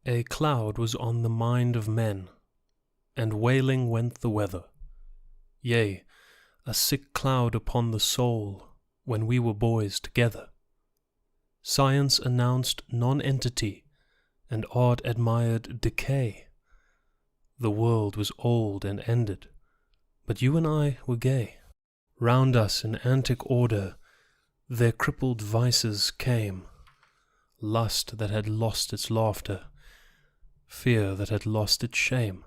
A cloud was on the mind of men, and wailing went the weather. Yea, a sick cloud upon the soul, when we were boys together. Science announced non-entity, and art admired decay. The world was old and ended, but you and I were gay. Round us in antic order, their crippled vices came, lust that had lost its laughter, fear that had lost its shame.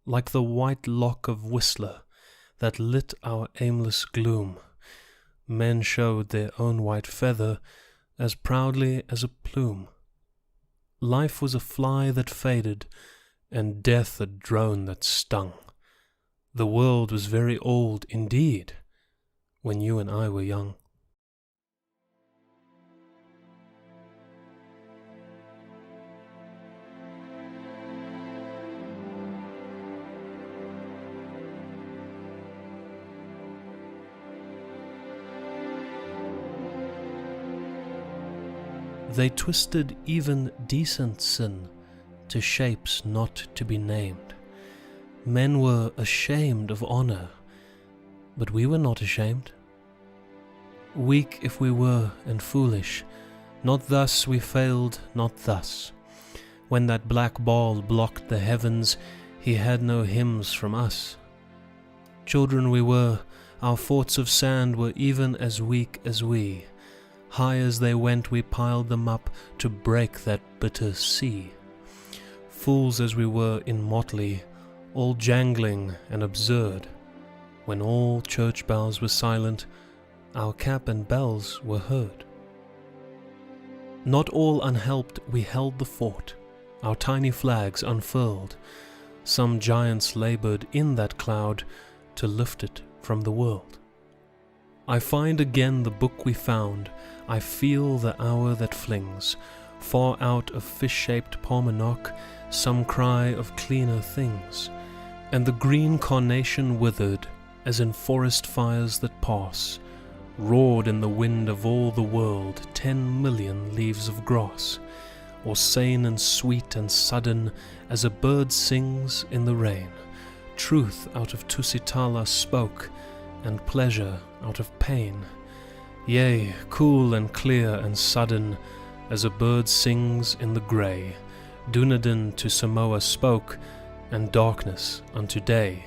Like the white lock of Whistler that lit our aimless gloom, men showed their own white feather as proudly as a plume. Life was a fly that faded, and death a drone that stung. The world was very old indeed, when you and I were young. They twisted even decent sin to shapes not to be named. Men were ashamed of honor, but we were not ashamed. Weak if we were and foolish, not thus we failed, not thus. When that black ball blocked the heavens, he had no hymns from us. Children we were, our forts of sand were even as weak as we. High as they went, we piled them up to break that bitter sea. Fools as we were in motley, all jangling and absurd, when all church bells were silent, our cap and bells were heard. Not all unhelped we held the fort, our tiny flags unfurled. Some giants labored in that cloud to lift it from the world. I find again the book we found, I feel the hour that flings, far out of fish-shaped Paumanok, some cry of cleaner things. And the green carnation withered, as in forest fires that pass, roared in the wind of all the world 10,000,000 leaves of grass, or sane and sweet and sudden as a bird sings in the rain. Truth out of Tusitala spoke, and pleasure out of pain. Yea, cool and clear and sudden, as a bird sings in the grey. Dunedin to Samoa spoke, and darkness unto day.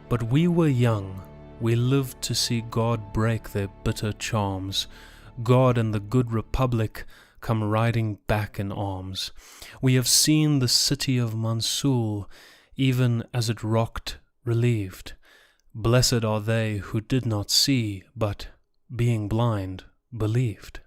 But we were young, we lived to see God break their bitter charms, God and the good Republic come riding back in arms. We have seen the city of Mansoul, even as it rocked, relieved. Blessed are they who did not see, but, being blind, believed.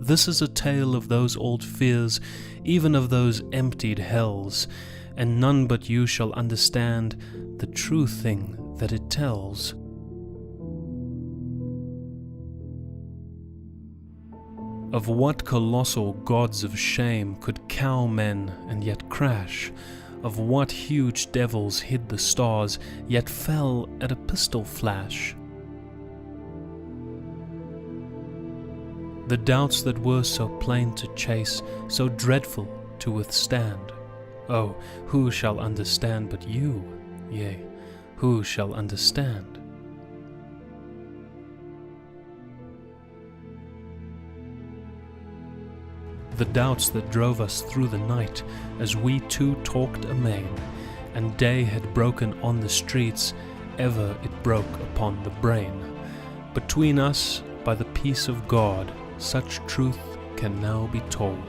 This is a tale of those old fears, even of those emptied hells, and none but you shall understand the true thing that it tells. Of what colossal gods of shame could cow men and yet crash? Of what huge devils hid the stars, yet fell at a pistol flash? The doubts that were so plain to chase, so dreadful to withstand. Oh, who shall understand but you? Yea, who shall understand? The doubts that drove us through the night, as we two talked amain, and day had broken on the streets, ever it broke upon the brain. Between us, by the peace of God, such truth can now be told.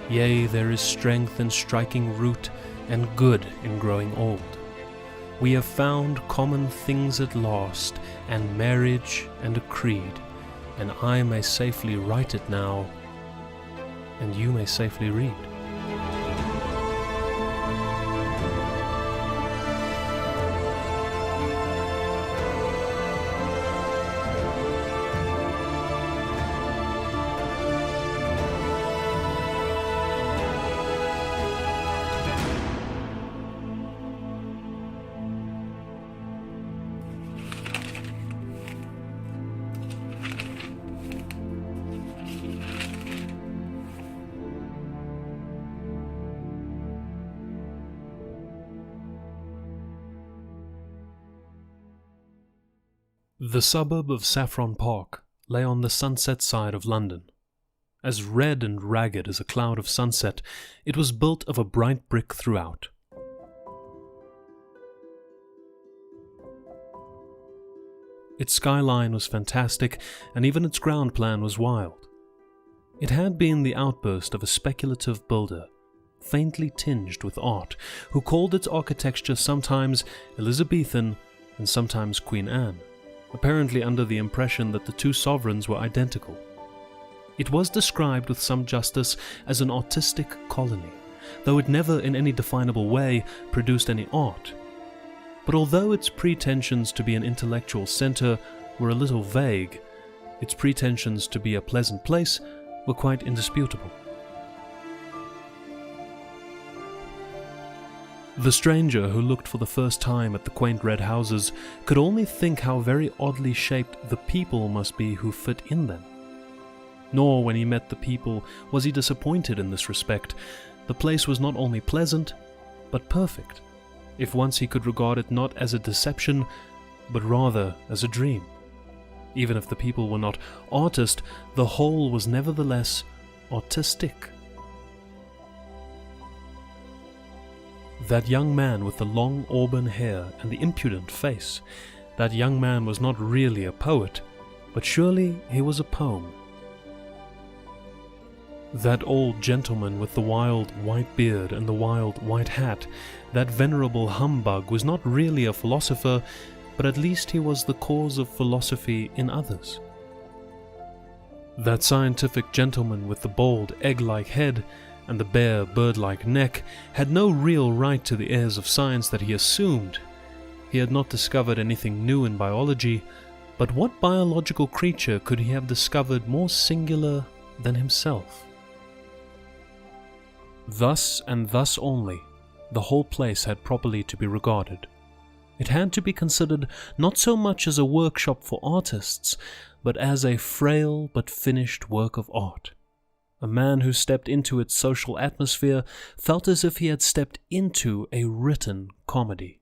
Yea, there is strength in striking root, and good in growing old. We have found common things at last, and marriage and a creed, and I may safely write it now, and you may safely read. The suburb of Saffron Park lay on the sunset side of London. As red and ragged as a cloud of sunset, it was built of a bright brick throughout. Its skyline was fantastic, and even its ground plan was wild. It had been the outburst of a speculative builder, faintly tinged with art, who called its architecture sometimes Elizabethan and sometimes Queen Anne, apparently under the impression that the two sovereigns were identical. It was described with some justice as an artistic colony, though it never in any definable way produced any art. But although its pretensions to be an intellectual center were a little vague, its pretensions to be a pleasant place were quite indisputable. The stranger who looked for the first time at the quaint red houses could only think how very oddly shaped the people must be who fit in them. Nor when he met the people was he disappointed in this respect. The place was not only pleasant, but perfect, if once he could regard it not as a deception, but rather as a dream. Even if the people were not artist, the whole was nevertheless artistic. That young man with the long auburn hair and the impudent face, that young man was not really a poet, but surely he was a poem. That old gentleman with the wild white beard and the wild white hat, that venerable humbug was not really a philosopher, but at least he was the cause of philosophy in others. That scientific gentleman with the bald egg-like head and the bare bird-like neck had no real right to the airs of science that he assumed. He had not discovered anything new in biology, but what biological creature could he have discovered more singular than himself? Thus and thus only, the whole place had properly to be regarded. It had to be considered not so much as a workshop for artists, but as a frail but finished work of art. A man who stepped into its social atmosphere felt as if he had stepped into a written comedy.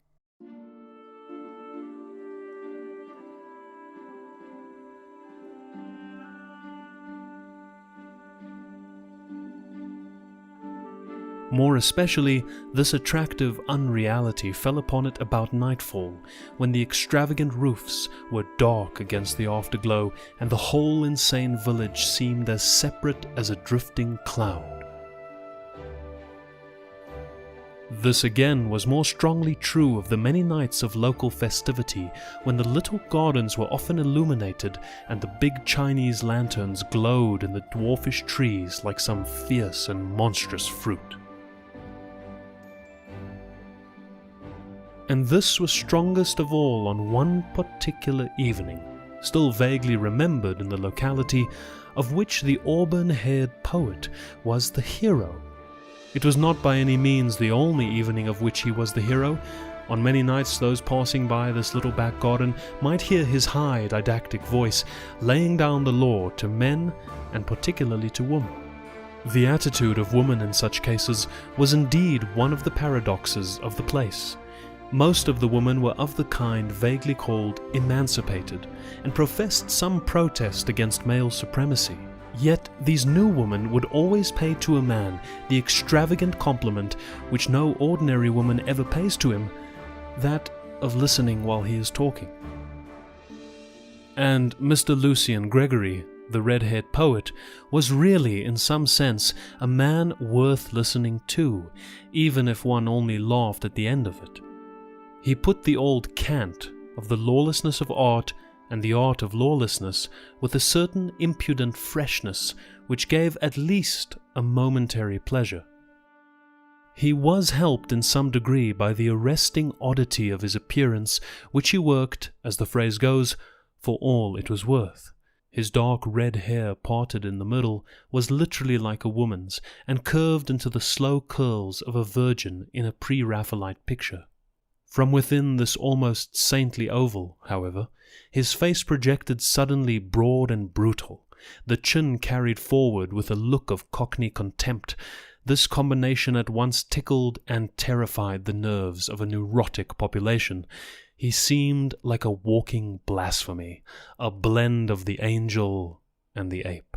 More especially, this attractive unreality fell upon it about nightfall, when the extravagant roofs were dark against the afterglow, and the whole insane village seemed as separate as a drifting cloud. This again was more strongly true of the many nights of local festivity, when the little gardens were often illuminated and the big Chinese lanterns glowed in the dwarfish trees like some fierce and monstrous fruit. And this was strongest of all on one particular evening, still vaguely remembered in the locality, of which the auburn-haired poet was the hero. It was not by any means the only evening of which he was the hero. On many nights those passing by this little back garden might hear his high didactic voice laying down the law to men and particularly to women. The attitude of woman in such cases was indeed one of the paradoxes of the place. Most of the women were of the kind vaguely called emancipated, and professed some protest against male supremacy. Yet these new women would always pay to a man the extravagant compliment which no ordinary woman ever pays to him, that of listening while he is talking. And Mr. Lucian Gregory, the red-haired poet, was really, in some sense, a man worth listening to, even if one only laughed at the end of it. He put the old cant of the lawlessness of art and the art of lawlessness with a certain impudent freshness which gave at least a momentary pleasure. He was helped in some degree by the arresting oddity of his appearance, which he worked, as the phrase goes, for all it was worth. His dark red hair, parted in the middle, was literally like a woman's, and curved into the slow curls of a virgin in a pre-Raphaelite picture. From within this almost saintly oval, however, his face projected suddenly broad and brutal, the chin carried forward with a look of cockney contempt. This combination at once tickled and terrified the nerves of a neurotic population. He seemed like a walking blasphemy, a blend of the angel and the ape.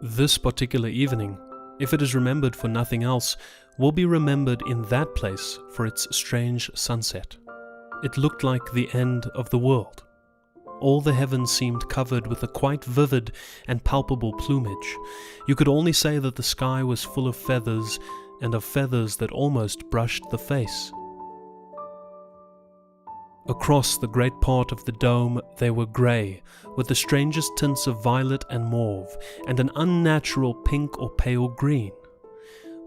This particular evening, if it is remembered for nothing else, will be remembered in that place for its strange sunset. It looked like the end of the world. All the heavens seemed covered with a quite vivid and palpable plumage. You could only say that the sky was full of feathers, and of feathers that almost brushed the face. Across the great part of the dome they were grey, with the strangest tints of violet and mauve, and an unnatural pink or pale green.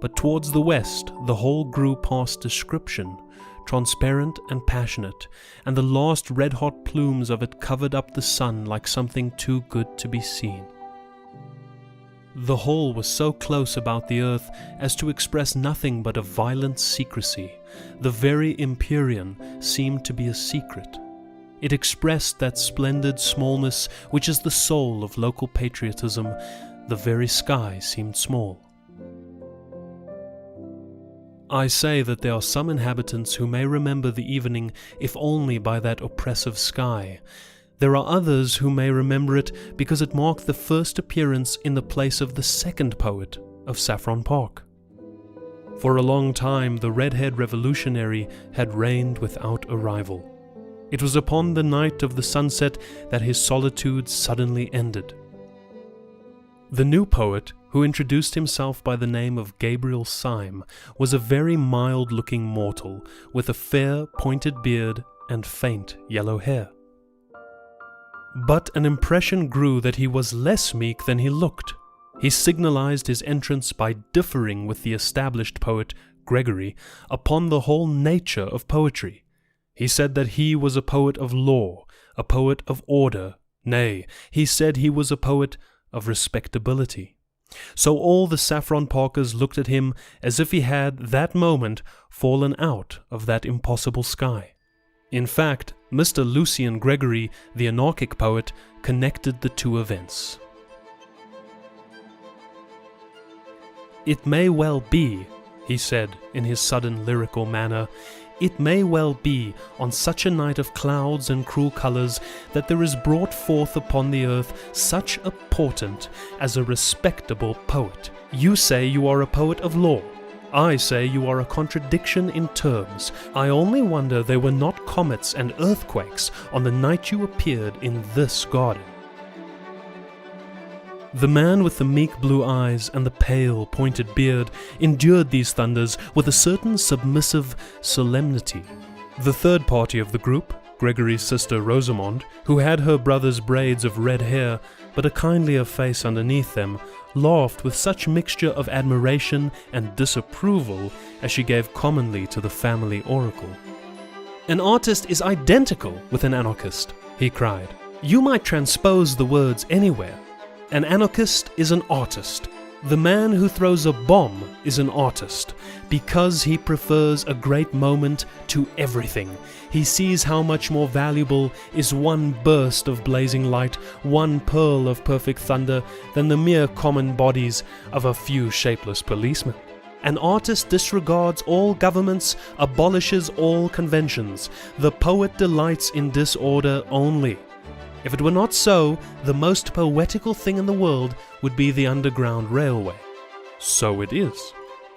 But towards the west the whole grew past description, transparent and passionate, and the last red-hot plumes of it covered up the sun like something too good to be seen. The whole was so close about the earth as to express nothing but a violent secrecy. The very empyrean seemed to be a secret. It expressed that splendid smallness which is the soul of local patriotism. The very sky seemed small. I say that there are some inhabitants who may remember the evening if only by that oppressive sky. There are others who may remember it because it marked the first appearance in the place of the second poet of Saffron Park. For a long time the red-haired revolutionary had reigned without a rival. It was upon the night of the sunset that his solitude suddenly ended. The new poet, who introduced himself by the name of Gabriel Syme, was a very mild-looking mortal, with a fair, pointed beard and faint yellow hair. But an impression grew that he was less meek than he looked. He signalized his entrance by differing with the established poet, Gregory, upon the whole nature of poetry. He said that he was a poet of law, a poet of order, nay, he said he was a poet of respectability. So all the Saffron Parkers looked at him as if he had that moment fallen out of that impossible sky. In fact, Mr. Lucian Gregory, the anarchic poet, connected the two events. "It may well be," he said in his sudden lyrical manner, "it may well be, on such a night of clouds and cruel colours, that there is brought forth upon the earth such a portent as a respectable poet. You say you are a poet of law. I say you are a contradiction in terms. I only wonder there were not comets and earthquakes on the night you appeared in this garden." The man with the meek blue eyes and the pale, pointed beard endured these thunders with a certain submissive solemnity. The third party of the group, Gregory's sister Rosamond, who had her brother's braids of red hair, but a kindlier face underneath them, laughed with such mixture of admiration and disapproval as she gave commonly to the family oracle. "An artist is identical with an anarchist," he cried. "You might transpose the words anywhere. An anarchist is an artist. The man who throws a bomb is an artist, because he prefers a great moment to everything. He sees how much more valuable is one burst of blazing light, one pearl of perfect thunder, than the mere common bodies of a few shapeless policemen. An artist disregards all governments, abolishes all conventions. The poet delights in disorder only. If it were not so, the most poetical thing in the world would be the Underground Railway." "So it is,"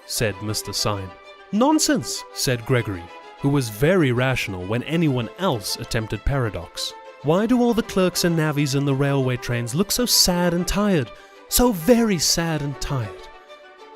said Mr. Syme. "Nonsense," said Gregory, who was very rational when anyone else attempted paradox. "Why do all the clerks and navvies in the railway trains look so sad and tired? So very sad and tired?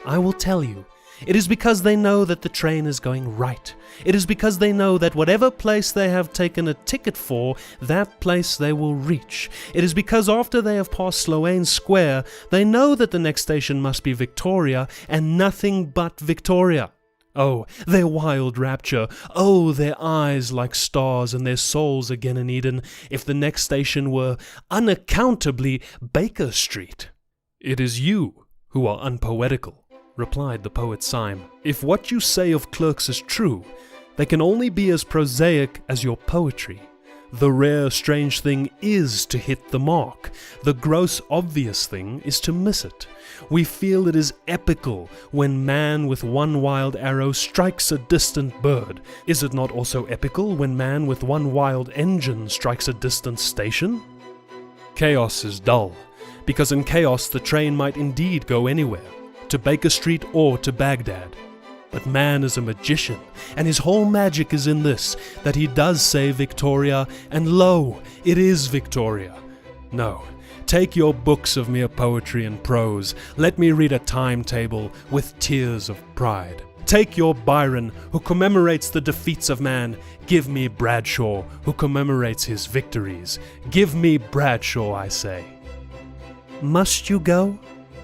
I will tell you. It is because they know that the train is going right. It is because they know that whatever place they have taken a ticket for, that place they will reach. It is because after they have passed Sloane Square, they know that the next station must be Victoria, and nothing but Victoria. Oh, their wild rapture! Oh, their eyes like stars and their souls again in Eden, if the next station were unaccountably Baker Street." "It is you who are unpoetical," replied the poet Syme. "If what you say of clerks is true, they can only be as prosaic as your poetry. The rare, strange thing is to hit the mark. The gross, obvious thing is to miss it. We feel it is epical when man with one wild arrow strikes a distant bird. Is it not also epical when man with one wild engine strikes a distant station? Chaos is dull, because in chaos the train might indeed go anywhere, to Baker Street or to Baghdad. But man is a magician, and his whole magic is in this, that he does say Victoria, and lo, it is Victoria. No, take your books of mere poetry and prose, let me read a timetable with tears of pride. Take your Byron, who commemorates the defeats of man, give me Bradshaw, who commemorates his victories. Give me Bradshaw, I say. Must you go?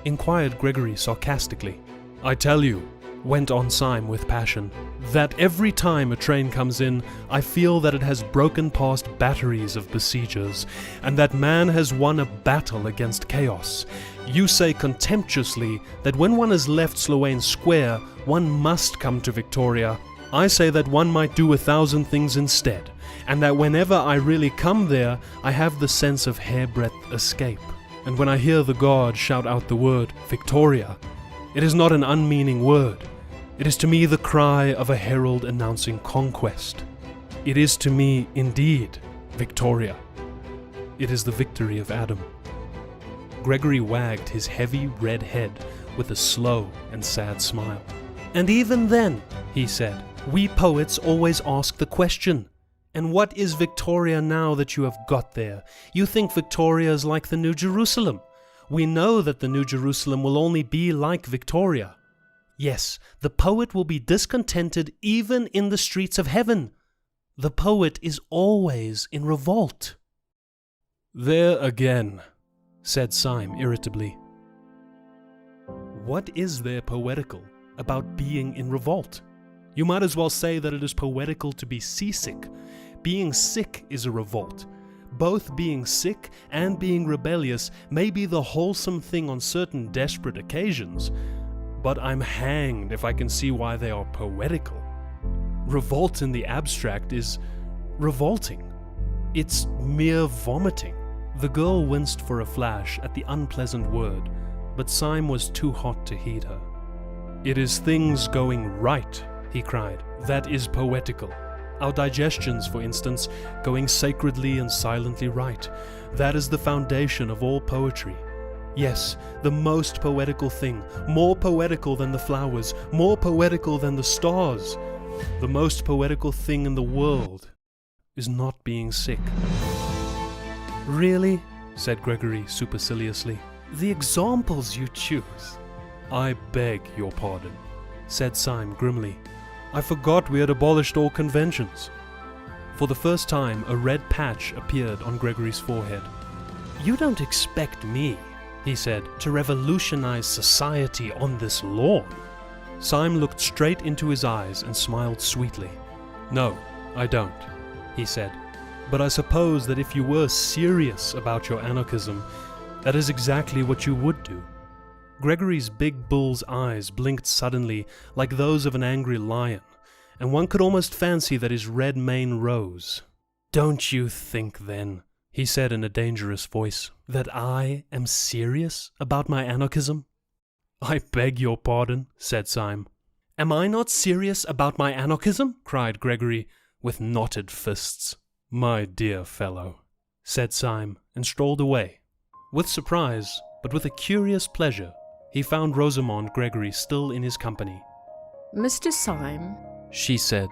Inquired Gregory sarcastically. I tell you, went on Syme with passion, that every time a train comes in, I feel that it has broken past batteries of besiegers, and that man has won a battle against chaos. You say contemptuously that when one has left Sloane Square, one must come to Victoria. I say that one might do 1,000 things instead, and that whenever I really come there, I have the sense of hairbreadth escape. And when I hear the guard shout out the word Victoria, it is not an unmeaning word. It is to me the cry of a herald announcing conquest. It is to me, indeed, Victoria. It is the victory of Adam. Gregory wagged his heavy red head with a slow and sad smile. And even then, he said, we poets always ask the question, and what is Victoria now that you have got there? You think Victoria is like the New Jerusalem. We know that the New Jerusalem will only be like Victoria. Yes, the poet will be discontented even in the streets of heaven. The poet is always in revolt. There again, said Syme irritably. What is there poetical about being in revolt? You might as well say that it is poetical to be seasick. Being sick is a revolt. Both being sick and being rebellious may be the wholesome thing on certain desperate occasions, but I'm hanged if I can see why they are poetical. Revolt in the abstract is revolting. It's mere vomiting. The girl winced for a flash at the unpleasant word, but Syme was too hot to heed her. It is things going right, he cried, that is poetical. Our digestions, for instance, going sacredly and silently right. That is the foundation of all poetry. Yes, the most poetical thing, more poetical than the flowers, more poetical than the stars. The most poetical thing in the world is not being sick. Really? Said Gregory superciliously. The examples you choose. I beg your pardon, said Syme grimly. I forgot we had abolished all conventions. For the first time, a red patch appeared on Gregory's forehead. You don't expect me, he said, to revolutionize society on this lawn. Syme looked straight into his eyes and smiled sweetly. No, I don't, he said. But I suppose that if you were serious about your anarchism, that is exactly what you would do. Gregory's big bull's eyes blinked suddenly like those of an angry lion, and one could almost fancy that his red mane rose. Don't you think, then, he said in a dangerous voice, that I am serious about my anarchism? I beg your pardon, said Syme. Am I not serious about my anarchism? Cried Gregory, with knotted fists. My dear fellow, said Syme, and strolled away. With surprise, but with a curious pleasure, he found Rosamond Gregory still in his company. Mr. Syme, she said,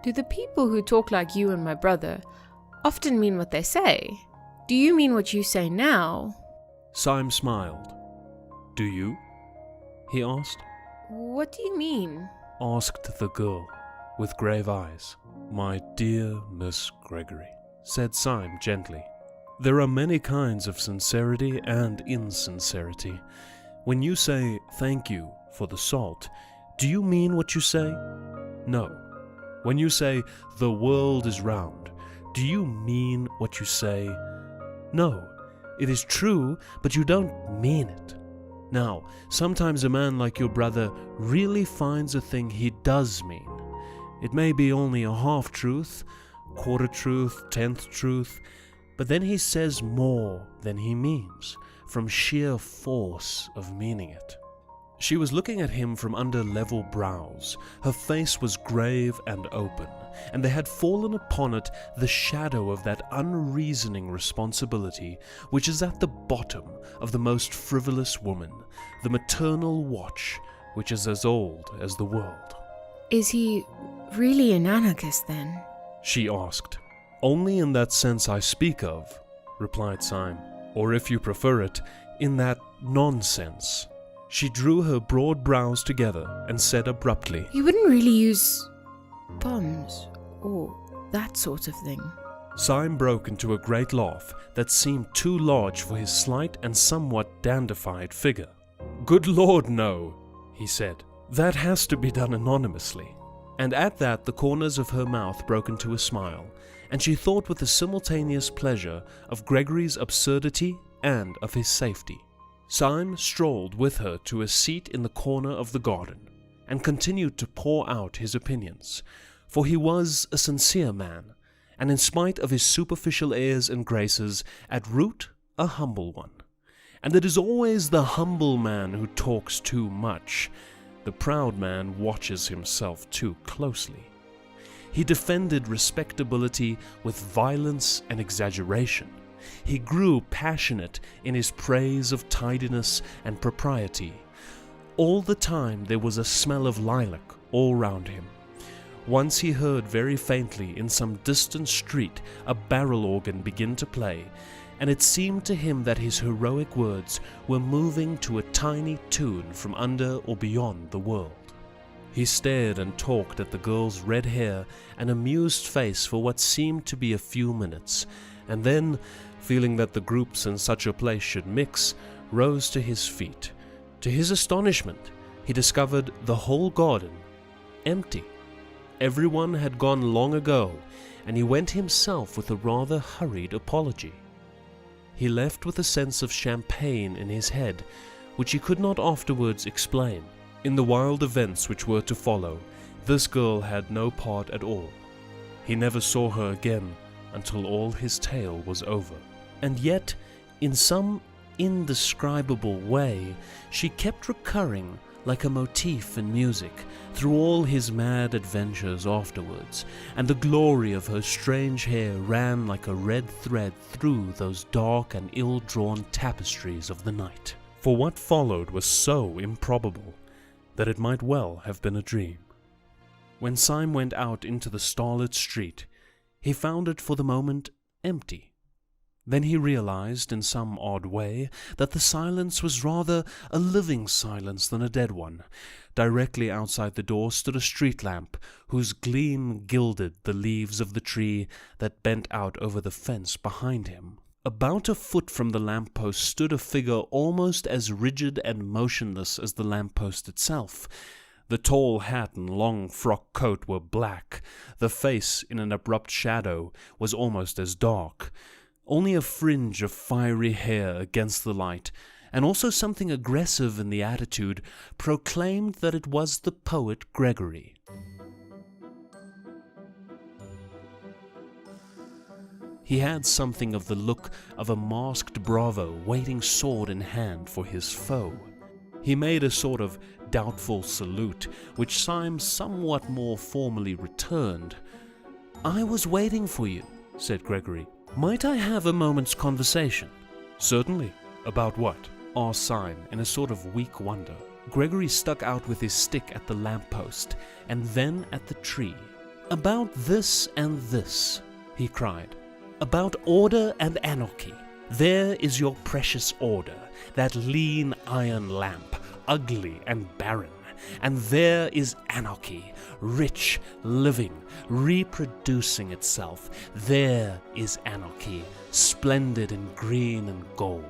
do the people who talk like you and my brother often mean what they say? Do you mean what you say now? Syme smiled. Do you? He asked. What do you mean? Asked the girl, with grave eyes. My dear Miss Gregory, said Syme gently. There are many kinds of sincerity and insincerity. When you say thank you for the salt, do you mean what you say? No. When you say the world is round, do you mean what you say? No. It is true, but you don't mean it. Now, sometimes a man like your brother really finds a thing he does mean. It may be only a half-truth, quarter truth, 10th truth, but then he says more than he means, from sheer force of meaning it. She was looking at him from under level brows. Her face was grave and open, and there had fallen upon it the shadow of that unreasoning responsibility which is at the bottom of the most frivolous woman, the maternal watch which is as old as the world. Is he really an anarchist then? She asked. Only in that sense I speak of, replied Syme, or if you prefer it, in that nonsense. She drew her broad brows together and said abruptly, You wouldn't really use bombs or that sort of thing. Syme broke into a great laugh that seemed too large for his slight and somewhat dandified figure. Good Lord, no, he said. That has to be done anonymously. And at that the corners of her mouth broke into a smile, and she thought with a simultaneous pleasure of Gregory's absurdity and of his safety. Syme strolled with her to a seat in the corner of the garden, and continued to pour out his opinions, for he was a sincere man, and in spite of his superficial airs and graces, at root a humble one. And it is always the humble man who talks too much. The proud man watches himself too closely. He defended respectability with violence and exaggeration. He grew passionate in his praise of tidiness and propriety. All the time there was a smell of lilac all round him. Once he heard very faintly in some distant street a barrel organ begin to play, and it seemed to him that his heroic words were moving to a tiny tune from under or beyond the world. He stared and talked at the girl's red hair and amused face for what seemed to be a few minutes, and then, feeling that the groups in such a place should mix, rose to his feet. To his astonishment, he discovered the whole garden empty. Everyone had gone long ago, and he went himself with a rather hurried apology. He left with a sense of champagne in his head, which he could not afterwards explain. In the wild events which were to follow, this girl had no part at all. He never saw her again until all his tale was over. And yet, in some indescribable way, she kept recurring like a motif in music through all his mad adventures afterwards, and the glory of her strange hair ran like a red thread through those dark and ill-drawn tapestries of the night. For what followed was so improbable that it might well have been a dream. When Syme went out into the starlit street, he found it for the moment empty. Then he realized in some odd way that the silence was rather a living silence than a dead one. Directly outside the door stood a street lamp, whose gleam gilded the leaves of the tree that bent out over the fence behind him. About a foot from the lamppost stood a figure almost as rigid and motionless as the lamppost itself. The tall hat and long frock coat were black. The face, in an abrupt shadow, was almost as dark. Only a fringe of fiery hair against the light, and also something aggressive in the attitude, proclaimed that it was the poet Gregory. He had something of the look of a masked bravo waiting sword in hand for his foe. He made a sort of doubtful salute, which Syme somewhat more formally returned. "I was waiting for you," said Gregory. "Might I have a moment's conversation?" "Certainly. About what?" asked Syme in a sort of weak wonder. Gregory stuck out with his stick at the lamppost, and then at the tree. "About this and this," he cried. "About order and anarchy. There is your precious order, that lean iron lamp, ugly and barren. And there is anarchy, rich, living, reproducing itself. There is anarchy, splendid in green and gold."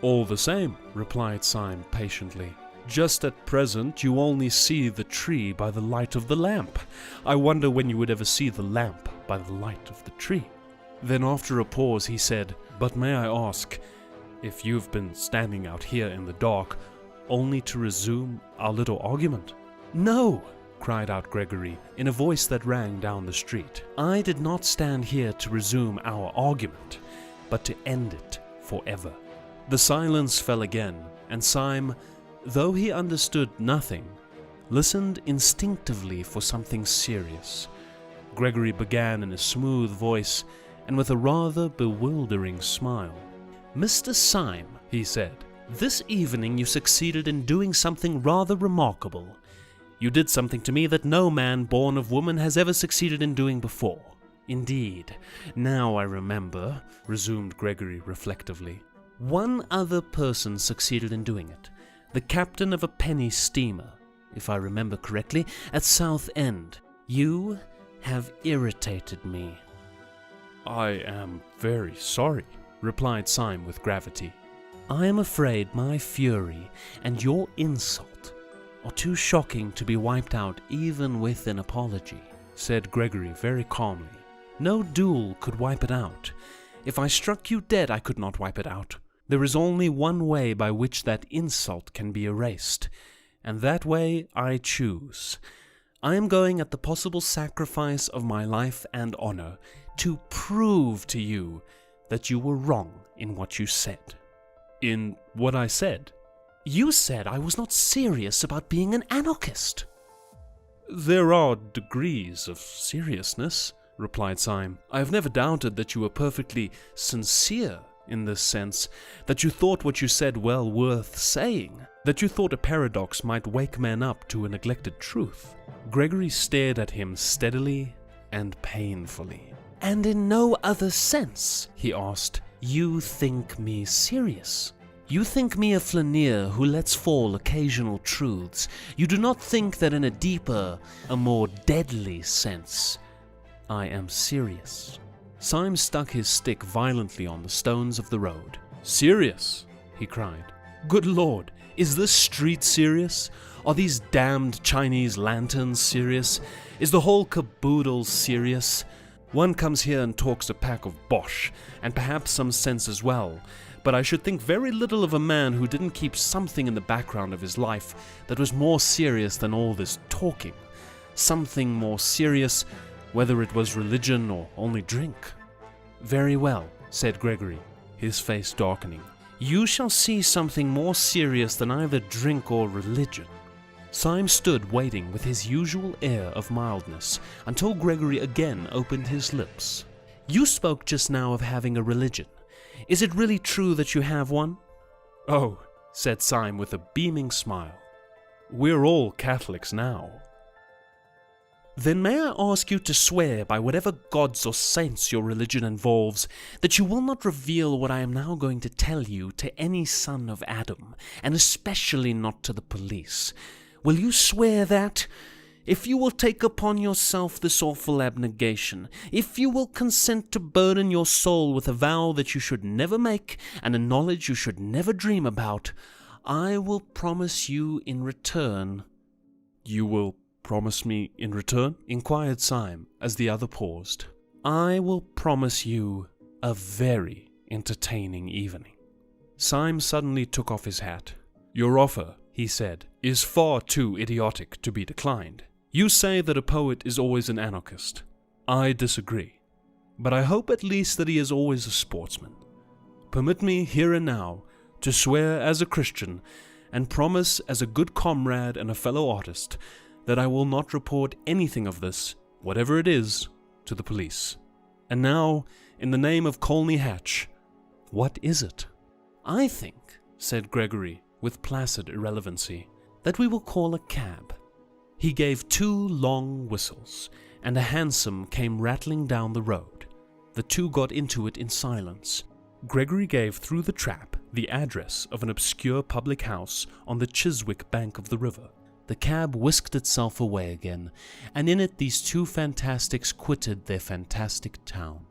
"All the same," replied Syme patiently, "just at present you only see the tree by the light of the lamp. I wonder when you would ever see the lamp by the light of the tree." Then after a pause he said, "But may I ask, if you've been standing out here in the dark, only to resume our little argument?" "No," cried out Gregory, in a voice that rang down the street. "I did not stand here to resume our argument, but to end it forever." The silence fell again, and Syme, though he understood nothing, listened instinctively for something serious. Gregory began in a smooth voice and with a rather bewildering smile. "Mr. Syme," he said, "this evening you succeeded in doing something rather remarkable. You did something to me that no man born of woman has ever succeeded in doing before. Indeed, now I remember," resumed Gregory reflectively, "one other person succeeded in doing it, the captain of a penny steamer, if I remember correctly, at Southend. You have irritated me." "I am very sorry," replied Syme with gravity. "I am afraid my fury and your insult are too shocking to be wiped out even with an apology," said Gregory very calmly. "No duel could wipe it out. If I struck you dead, I could not wipe it out. There is only one way by which that insult can be erased, and that way I choose. I am going at the possible sacrifice of my life and honor to prove to you that you were wrong in what you said." "In what I said?" "You said I was not serious about being an anarchist." "There are degrees of seriousness," replied Syme. "I have never doubted that you were perfectly sincere in this sense, that you thought what you said well worth saying, that you thought a paradox might wake men up to a neglected truth." Gregory stared at him steadily and painfully. "And in no other sense," he asked, "you think me serious? You think me a flaneur who lets fall occasional truths. You do not think that in a deeper, a more deadly sense, I am serious." Syme stuck his stick violently on the stones of the road. "Serious?" he cried. "Good Lord, is this street serious? Are these damned Chinese lanterns serious? Is the whole caboodle serious? One comes here and talks a pack of bosh, and perhaps some sense as well, but I should think very little of a man who didn't keep something in the background of his life that was more serious than all this talking. Something more serious, whether it was religion or only drink." "Very well," said Gregory, his face darkening. "You shall see something more serious than either drink or religion." Syme stood waiting with his usual air of mildness until Gregory again opened his lips. "You spoke just now of having a religion. Is it really true that you have one?" "Oh," said Syme with a beaming smile, "we're all Catholics now." "Then may I ask you to swear by whatever gods or saints your religion involves, that you will not reveal what I am now going to tell you to any son of Adam, and especially not to the police? Will you swear that? If you will take upon yourself this awful abnegation, if you will consent to burden your soul with a vow that you should never make, and a knowledge you should never dream about, I will promise you in return—" "You will promise me in return?" inquired Syme, as the other paused. "I will promise you a very entertaining evening." Syme suddenly took off his hat. "Your offer," he said, "is far too idiotic to be declined. You say that a poet is always an anarchist. I disagree. But I hope at least that he is always a sportsman. Permit me here and now to swear as a Christian and promise as a good comrade and a fellow artist that I will not report anything of this, whatever it is, to the police. And now, in the name of Colney Hatch, what is it?" "I think," said Gregory with placid irrelevancy, "that we will call a cab." He gave 2 long whistles, and a hansom came rattling down the road. The two got into it in silence. Gregory gave through the trap the address of an obscure public house on the Chiswick bank of the river. The cab whisked itself away again, and in it these two fantastics quitted their fantastic town.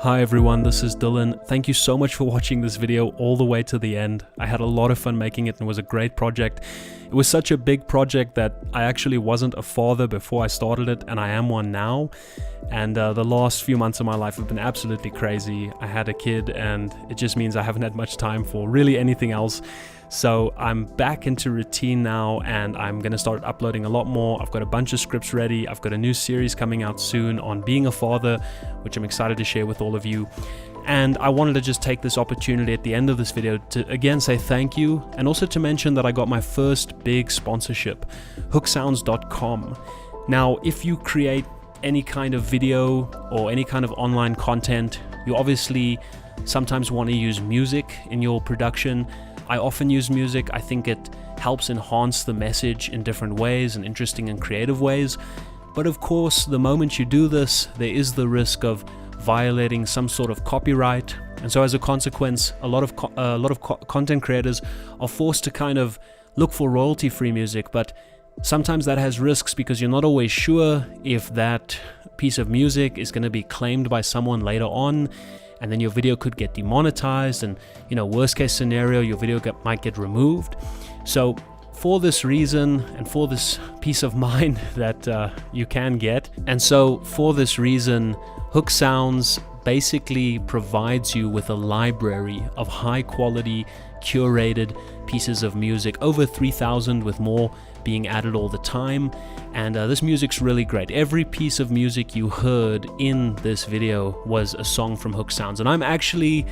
Hi everyone, this is Dylan. Thank you so much for watching this video all the way to the end. I had a lot of fun making it and it was a great project. It was such a big project that I actually wasn't a father before I started it, and I am one now. And the last few months of my life have been absolutely crazy. I had a kid and it just means I haven't had much time for really anything else. So I'm back into routine now and I'm going to start uploading a lot more. I've got a bunch of scripts ready. I've got a new series coming out soon on being a father, which I'm excited to share with all of you. And I wanted to just take this opportunity at the end of this video to again say thank you, and also to mention that I got my first big sponsorship, hooksounds.com. Now, if you create any kind of video or any kind of online content, you obviously sometimes want to use music in your production. I often use music. I think it helps enhance the message in different ways and interesting and creative ways. But of course, the moment you do this, there is the risk of violating some sort of copyright. And so as a consequence, a lot of content creators are forced to kind of look for royalty-free music. But sometimes that has risks because you're not always sure if that piece of music is going to be claimed by someone later on. And then your video could get demonetized, and worst case scenario, your video might get removed. So for this reason, and for this peace of mind that you can get, and so for this reason, Hook Sounds basically provides you with a library of high quality, curated pieces of music, over 3,000 with more being added all the time. And this music's really great. Every piece of music you heard in this video was a song from Hook Sounds, and I'm actually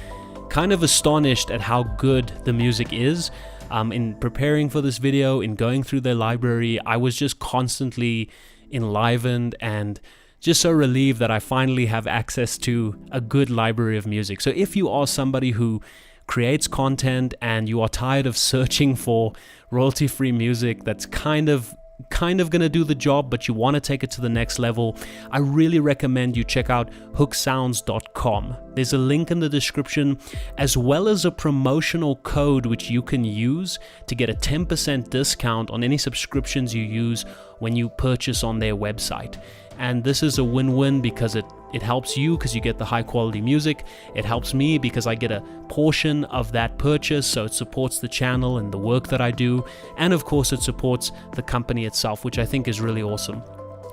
kind of astonished at how good the music is. In preparing for this video, in going through their library, I was just constantly enlivened and just so relieved that I finally have access to a good library of music. So if you are somebody who creates content and you are tired of searching for royalty-free music that's kind of going to do the job, but you want to take it to the next level, I really recommend you check out hooksounds.com. There's a link in the description, as well as a promotional code which you can use to get a 10% discount on any subscriptions you use when you purchase on their website. And this is a win-win because it helps you because you get the high quality music. It helps me because I get a portion of that purchase, so it supports the channel and the work that I do. And of course it supports the company itself, which I think is really awesome.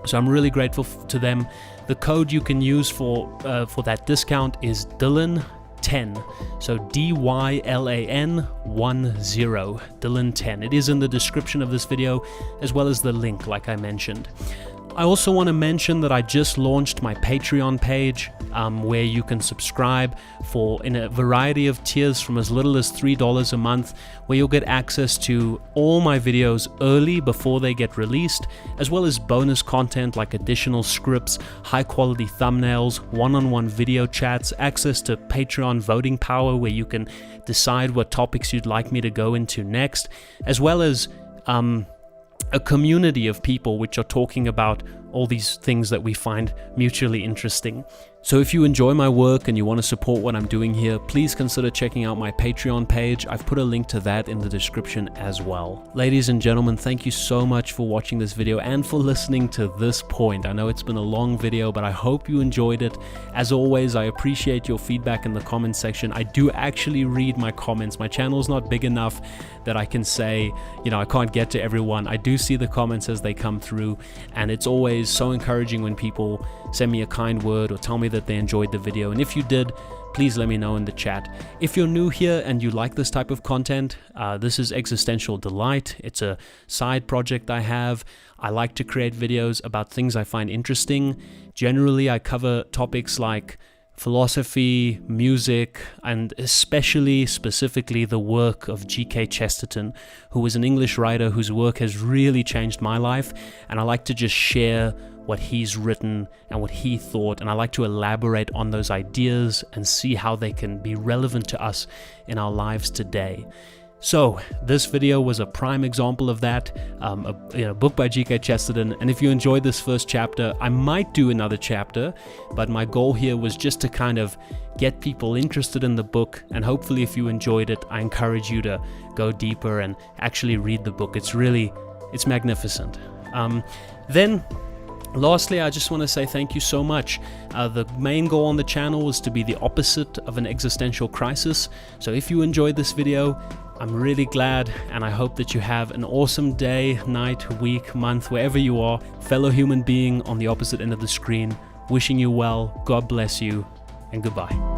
So I'm really grateful to them. The code you can use for that discount is Dylan10. So DYLAN10, Dylan10. It is in the description of this video, as well as the link like I mentioned. I also want to mention that I just launched my Patreon page where you can subscribe in a variety of tiers from as little as $3 a month, where you'll get access to all my videos early before they get released, as well as bonus content like additional scripts, high quality thumbnails, one-on-one video chats, access to Patreon voting power where you can decide what topics you'd like me to go into next, as well as a community of people which are talking about all these things that we find mutually interesting. So if you enjoy my work and you want to support what I'm doing here, please consider checking out my Patreon page. I've put a link to that in the description as well. Ladies and gentlemen, thank you so much for watching this video and for listening to this point. I know it's been a long video, but I hope you enjoyed it. As always, I appreciate your feedback in the comment section. I do actually read my comments. My channel's not big enough that I can say, I can't get to everyone. I do see the comments as they come through, and it's always so encouraging when people send me a kind word or tell me that they enjoyed the video. And if you did, please let me know in the chat. If you're new here and you like this type of content, this is Existential Delight. It's a side project I have. I like to create videos about things I find interesting. Generally, I cover topics like philosophy, music, and specifically the work of G.K. Chesterton, who was an English writer whose work has really changed my life. And I like to just share what he's written and what he thought, and I like to elaborate on those ideas and see how they can be relevant to us in our lives today. So this video was a prime example of that, a book by G.K. Chesterton. And if you enjoyed this first chapter, I might do another chapter, but my goal here was just to kind of get people interested in the book. And hopefully if you enjoyed it, I encourage you to go deeper and actually read the book. It's magnificent. Then Lastly, I just want to say thank you so much. The main goal on the channel is to be the opposite of an existential crisis. So if you enjoyed this video, I'm really glad, and I hope that you have an awesome day, night, week, month, wherever you are. Fellow human being on the opposite end of the screen, wishing you well, God bless you, and goodbye.